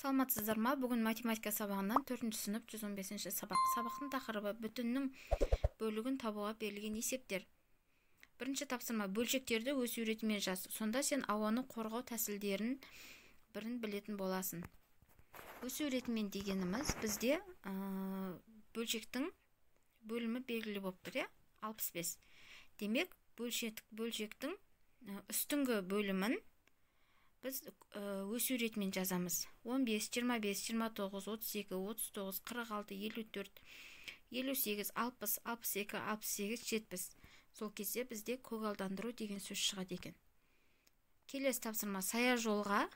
Саламатсыздар ма? Бүгін математика сабағынан 4 сынып 115 сабақ. Сабақтың тақырыбы бүтіннің бөлігін табуға берілген есептер. Бірінші тапсырма: бөлшектерді өсу ретімен жаз. Сонда сен ауаны қорғау тәсілдерін бірін білетін боласың. Өсу ретімен дегеніміз бізде бөлшектің бөлімі белгілі болып тұр, 65. Демек, бөлшектің үстіңгі бөлімін біз өсу ретімен жазамыз. 15, 25, 29, 32, 39, 46, 54, 58, 60, 62, 68, 70. Сол кезде бізде көгалдандыру деген сөз шығады екен. Келесі тапсырма: сая жолға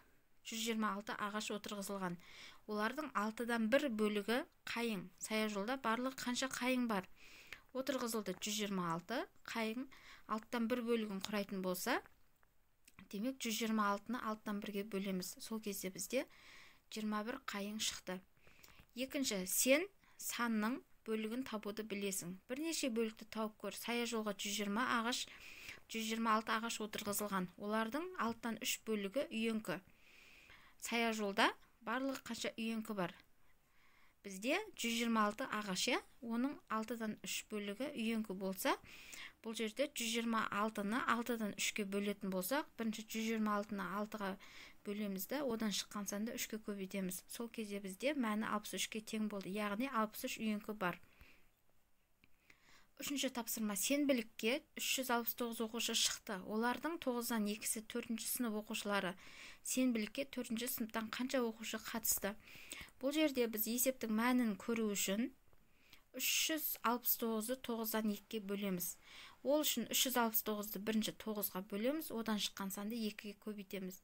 126 ағаш отырғызылған. Олардың 6-дан 1 бөлігі қайың. Сая жолда барлығы қанша қайың бар? Отырғызылды 126, қайың 6-дан 1 бөлігін құрайтын болса, демек 126-ны 6-дан 1-ге бөлеміз. Сол кезде бізде 21 қайың шықты. Екінші: сен санның бөлігін табуды білесің. Бірнеше бөлікті тауып көр. Сая жолға 126 ағаш отырғызылған. Олардың 6-дан 3 бөлігі үйеңкі. Сая жолда барлығы қанша үйеңкі бар? Бізде 126 ағаш, оның 6-дан 3 бөлігі үйеңкі болса, бұл жерде 126-ны 6-дан 3-ке бөлетін болсақ, бірінші 126-ны 6-ға бөлеміз де, одан шыққан санды 3-ке көбейтеміз. Сол кезде бізде мәні 63-ке тең болды, яғни 63 үйеңкі бар. Үшінші тапсырма: сенбілікке 369 оқушы шықты. Олардың 9-дан 2-сі 4-ші сынып оқушылары. Сенбілікке 4-ші сыныптан қанша оқушы қатысты? Бұл жерде біз есептің мәнін көру үшін 369-ды 9-дан 2-ге бөлеміз. Ол үшін 369-ды бірінші 9-ға бөлеміз, одан шыққан санды 2-ге көбейтеміз.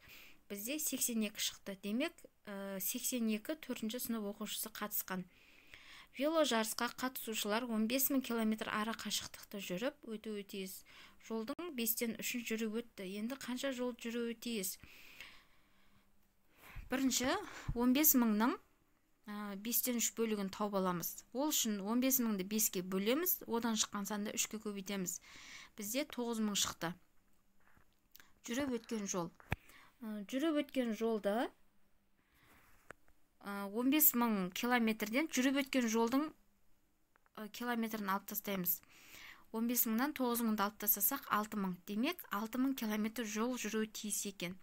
Бізде 82 шықты. Демек, 82 4-ші сынып оқушысы қатысқан. Вело жарысқа қатысушылар 15.000 км ара қашықтықты жүріп өтуі тиіс. Жолдың 5-тен 3-ін жүріп өтті. Енді қанша жол жүруі тиіс? Бірінші 15.000-ның 5-тен 3 бөлігін тауып аламыз. Ол үшін 15.000-ді 5-ке бөлеміз, одан шыққан санды 3-ке көбейтеміз. Бізде 9.000 шықты. Жүріп өткен жол. Жүріп өткен жолды 15.000 километрден жүріп өткен жолдың километрін алып тастаймыз. 15.000-нан 9.000-ды алып тастасақ 6.000. Демек, 6.000 километр жол жүруі тиіс екен.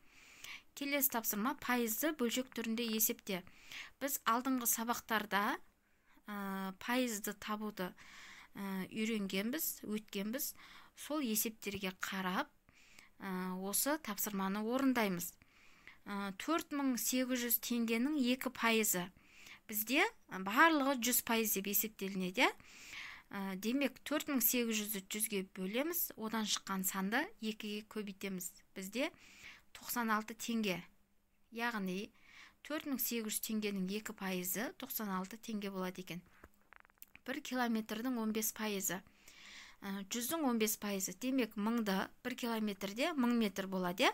Келесі тапсырма: пайызды бөлшек түрінде есепте. Біз алдыңғы сабақтарда пайызды табуды өткенбіз. Сол есептерге қарап, осы тапсырманы орындаймыз. 4800 теңгенің 2%. Бізде барлығы 100% деп есептелінеді. Демек, 4800-ді 100-ге бөлеміз, одан шыққан санды 2-ге көбейтеміз. Бізде 96 теңге. Яғни 4800 теңгенің 2%, 96 теңге болады екен. 1 километрдің 15%. 100-дің 15%. Демек, 1000-ды 1 километрде 1000 метр болады.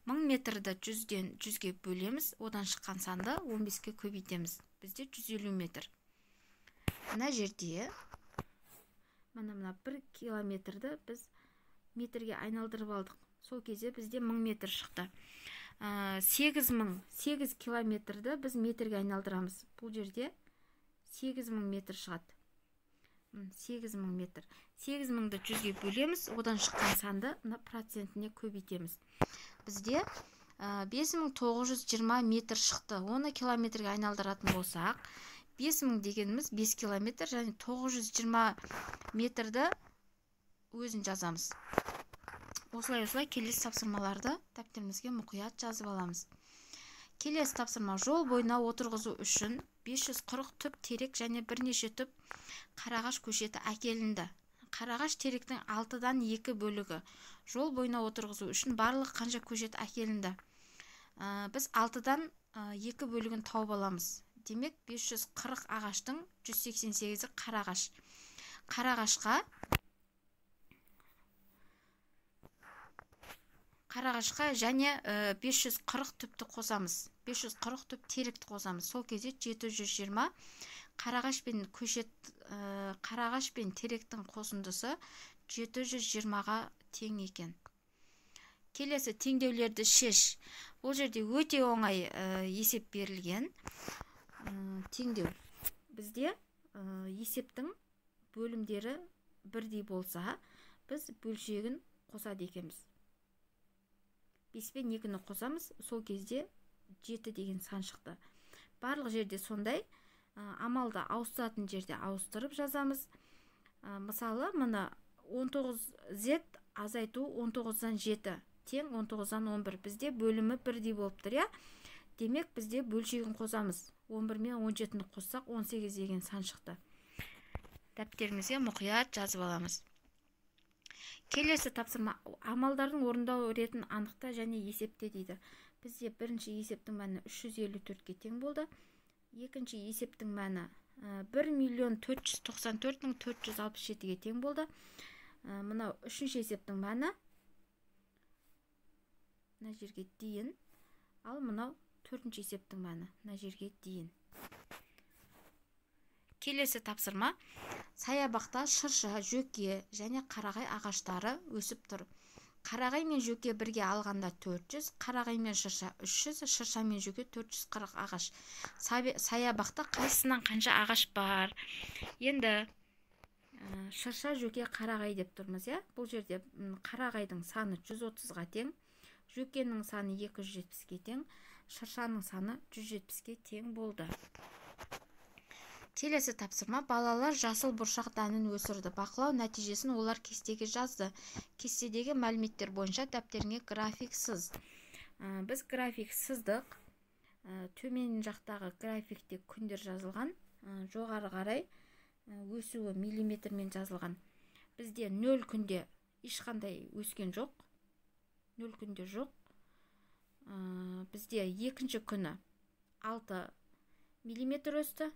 1000 метрді 100-ден 100-ге бөлеміз, одан шыққан санды 15-ке көбейтеміз. Бізде 150 метр. Мына жерде мына 1 километрді біз метрге айналдырып алдық. Сол кезде бізде 1000 метр шықты. 8 километрді біз метрге айналдырамыз. Бұл жерде 8000 метр шығады. 8000 метр. 8000-ді 100-ге бөлеміз, одан шыққан санды процентіне көбейтеміз. Бізде 5920 метр шықты. Оны километрге айналдыратын болсақ, 5000 дегеніміз 5 километр, және 920 метрді өзін жазамыз. Осылай келесі тапсырмаларды дәптерімізге мұқият жазып аламыз. Келесі тапсырма: жол бойына отырғызу үшін 540 түп терек және бірнеше түп қарағаш көшеті әкелінді. Қарағаш теректің 6-дан 2 бөлігі. Жол бойына отырғызу үшін барлық қанша көшет әкелінді? Біз 6-дан 2 бөлігін тауып аламыз. Демек, 540 ағаштың 188-і қарағаш. Қарағашқа және 540 түпті қосамыз. 540 түп теректі қосамыз. Сол кезде 720. Қарағаш пен теректің қосындысы 720-ға тең екен. Келесі теңдеулерді шеш. Бұл жерде өте оңай есеп берілген. Теңдеу. Бізде есептің бөлімдері бірдей болса, біз бөлшегін қосады екенбіз. 5 пен 2-ні қосамыз, сол кезде 7 деген сан шықты. Барлық жерде сондай. Амалда ауыстыратын жерде ауыстырып жазамыз. Мысалы, мына 19z азайту 19-дан 7 тең 19-дан 11. Бізде бөлімі бірдей болып тұр, демек бізде бөлшегін қосамыз. 11 мен 17-ні қоссақ 18 деген сан шықты. Дәптеріңізге мұқият жазып аламыз. Келесі тапсырма: амалдардың орындау ретін анықта және есепте дейді. Бізде бірінші есептің мәні 354-ге тең болды. Екінші есептің мәні 1.494.467-ге тең болды. Мынау үшінші есептің мәні мына жерге дейін, ал мынау төртінші есептің мәні мына жерге дейін. Келесі тапсырма: саябақта шырша, жөке және қарағай ағаштары өсіп тұр. Қарағай мен жөке бірге алғанда 400, қарағай мен шырша 300, шырша мен жөке 440 ағаш. Саябақта қайсысынан қанша ағаш бар? Енді шырша, жөке, қарағай деп тұрмыз, Бұл жерде қарағайдың саны 130-ға тең, жөкенің саны 270-ге тең, шыршаның саны 170-ге тең болды. Келесі тапсырма: балалар жасыл бұршақ дәнін өсірді. Бақылау нәтижесін олар кестеге жазды. Кестедегі мәліметтер бойынша дәптеріңе график сыз. Біз график сыздық. Төмен жақтағы графикте күндер жазылған, жоғары қарай өсуі миллиметрмен жазылған. Бізде 0 күнде ешқандай өскен жоқ. 0 күнде жоқ. Бізде екінші күні 6 миллиметр өсті.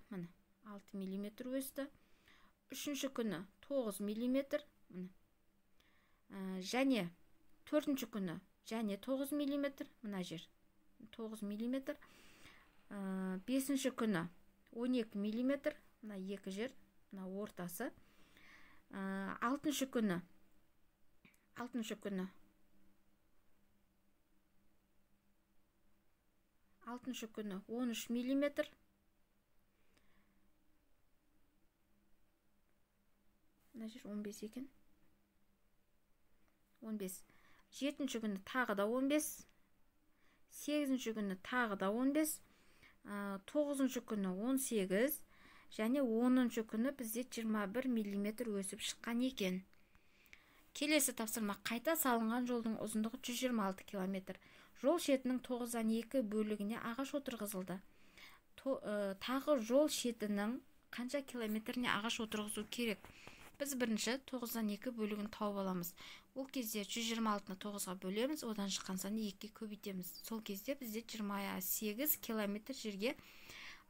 6 миллиметр өсті. Үшінші күні 9 миллиметр. Және төртінші күні және 9 миллиметр. Мына жер 9 миллиметр. Бесінші күні 12 миллиметр. Мына екі жер, мына ортасы. Алтыншы күні 13 миллиметр. Мына жер 15 екен. 15. Жетінші күні тағы да 15. Сегізінші күні тағы да 15. Тоғызыншы күні 18. Және 10-шы күні бізде 21 миллиметр өсіп шыққан екен. Келесі тапсырма: қайта салынған жолдың ұзындығы 126 километр. Жол шетінің 9-дан 2 бөлігіне ағаш отырғызылды. Тағы жол шетінің қанша километріне ағаш отырғызу керек? Біз бірінші 9-дан 2 бөлігін тауып аламыз. Ол кезде 126-ны 9-ға бөлеміз, одан шыққан саны 2-ге көбейтеміз. Сол кезде бізде 28 километр жерге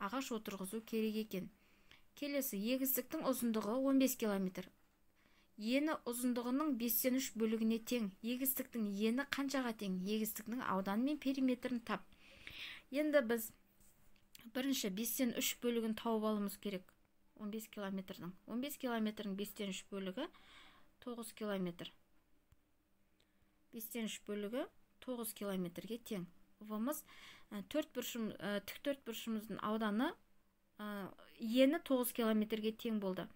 ағаш отырғызу керек екен. Келесі: егістіктің ұзындығы 15 километр. Ені ұзындығының 5-3 бөлігіне тең. Егістіктің ені қаншаға тең? Егістіктің ауданы мен периметрін тап. Енді біз бірінші 5-3 бөлігін тауып алуымыз керек. 15 километрдің. 15 километрдің 5-3 бөлігі 9 километр. 5-3 бөлігі 9 километрге тең. Ұвымыз тіктөртбұрышымыздың ауданы ені 9 километрге тең болды.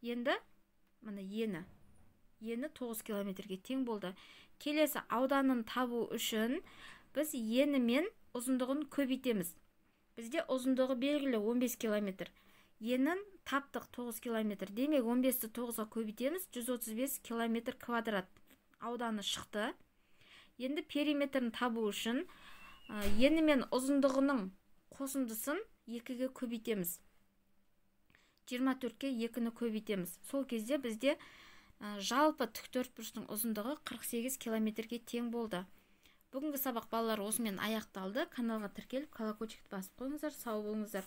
Енді мына ені 9 километрге тең болды. Келесі ауданын табу үшін біз ені мен ұзындығын көбейтеміз. Бізде ұзындығы белгілі 15 километр. Енін таптық 9 километр. Демек 15-ті 9-ға көбейтеміз. 135 километр квадрат ауданы шықты. Енді периметрін табу үшін ені мен ұзындығының қосындысын 2-ге көбейтеміз. 24-ке 2-ні көбейтеміз. Сол кезде бізде жалпы тіктөртбұрыштың ұзындығы 48 километрге тең болды. Бүгінгі сабақ балалар осымен аяқталды. Каналға тіркеліп колокольчикті басып қойыңыздар. Сау болыңыздар.